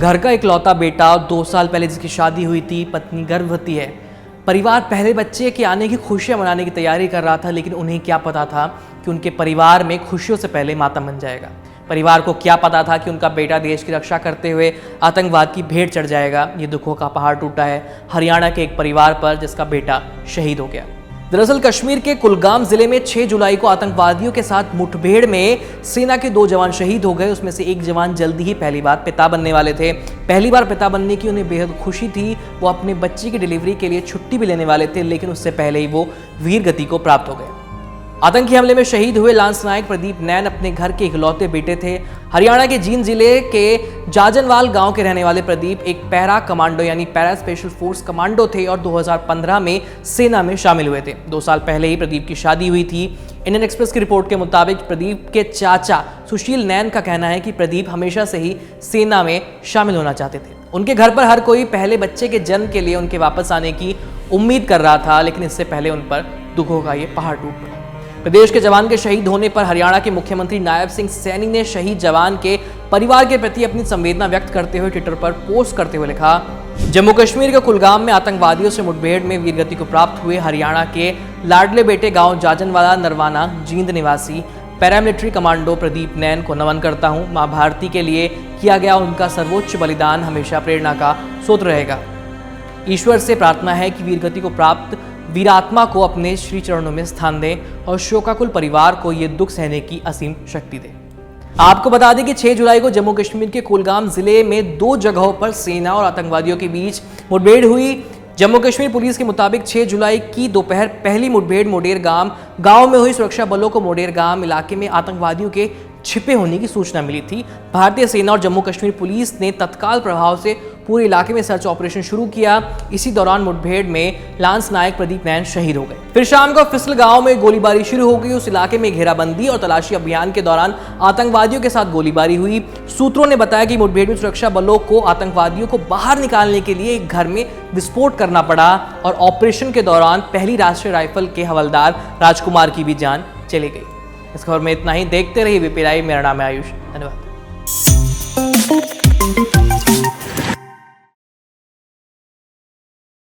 घर का इकलौता बेटा, 2 साल पहले जिसकी शादी हुई थी, पत्नी गर्भवती है। परिवार पहले बच्चे के आने की खुशियां मनाने की तैयारी कर रहा था, लेकिन उन्हें क्या पता था कि उनके परिवार में खुशियों से पहले मातम बन जाएगा। परिवार को क्या पता था कि उनका बेटा देश की रक्षा करते हुए आतंकवाद की भेंट चढ़ जाएगा। ये दुखों का पहाड़ टूटा है हरियाणा के एक परिवार पर जिसका बेटा शहीद हो गया। दरअसल कश्मीर के कुलगाम जिले में 6 जुलाई को आतंकवादियों के साथ मुठभेड़ में सेना के 2 जवान शहीद हो गए। उसमें से एक जवान जल्दी ही पहली बार पिता बनने वाले थे। पहली बार पिता बनने की उन्हें बेहद खुशी थी। वो अपने बच्चे की डिलीवरी के लिए छुट्टी भी लेने वाले थे, लेकिन उससे पहले ही वो वीर गति को प्राप्त हो गए। आतंकी हमले में शहीद हुए लांस नायक प्रदीप नैन अपने घर के इकलौते बेटे थे। हरियाणा के जींद जिले के जाजनवाल गांव के रहने वाले प्रदीप एक पैरा कमांडो यानी पैरा स्पेशल फोर्स कमांडो थे और 2015 में सेना में शामिल हुए थे। 2 साल पहले ही प्रदीप की शादी हुई थी। इंडियन एक्सप्रेस की रिपोर्ट के मुताबिक प्रदीप के चाचा सुशील नैन का कहना है कि प्रदीप हमेशा से ही सेना में शामिल होना चाहते थे। उनके घर पर हर कोई पहले बच्चे के जन्म के लिए उनके वापस आने की उम्मीद कर रहा था, लेकिन इससे पहले उन पर दुखों का ये पहाड़ टूट पड़ा। प्रदेश के जवान के शहीद होने पर हरियाणा के मुख्यमंत्री नायब सिंह सैनी ने शहीद जवान के परिवार के प्रति अपनी संवेदना व्यक्त करते हुए ट्विटर पर पोस्ट करते हुए लिखा, जम्मू कश्मीर के कुलगाम में आतंकवादियों से मुठभेड़ में वीरगति को प्राप्त हुए हरियाणा के लाडले बेटे गांव जाजनवाला नरवाना जींद निवासी पैरामिलिट्री कमांडो प्रदीप नैन को नमन करता हूं। मां भारती के लिए किया गया उनका सर्वोच्च बलिदान हमेशा प्रेरणा का स्रोत रहेगा। ईश्वर से प्रार्थना है कि वीरगति को प्राप्त वीरात्मा को अपने श्री चरणों में स्थान दें और शोकाकुल परिवार को ये दुख सहने की असीम शक्ति दे। आपको बता दें कि 6 जुलाई को जम्मू कश्मीर के कुलगाम जिले में 2 जगहों पर सेना और आतंकवादियों के बीच मुठभेड़ हुई। जम्मू कश्मीर पुलिस के मुताबिक 6 जुलाई की दोपहर पहली मुठभेड़ मोडेर गांव में हुई। सुरक्षा बलों को मोडेर गांव इलाके में आतंकवादियों के छिपे होने की सूचना मिली थी। भारतीय सेना और जम्मू कश्मीर पुलिस ने तत्काल प्रभाव से पूरे इलाके में सर्च ऑपरेशन शुरू किया। इसी दौरान मुठभेड़ में लांस नायक प्रदीप नैन शहीद हो गए। फिर शाम को फिसल गांव में गोलीबारी शुरू हो गई। उस इलाके में घेराबंदी और तलाशी अभियान के दौरान आतंकवादियों के साथ गोलीबारी हुई। सूत्रों ने बताया कि मुठभेड़ में सुरक्षा बलों को आतंकवादियों को बाहर निकालने के लिए एक घर में विस्फोट करना पड़ा और ऑपरेशन के दौरान पहली राष्ट्रीय राइफल के हवलदार राजकुमार की भी जान चली गई। इस खबर में इतना ही। देखते रहिए बीपी लाइव। मेरा नाम है आयुष। धन्यवाद।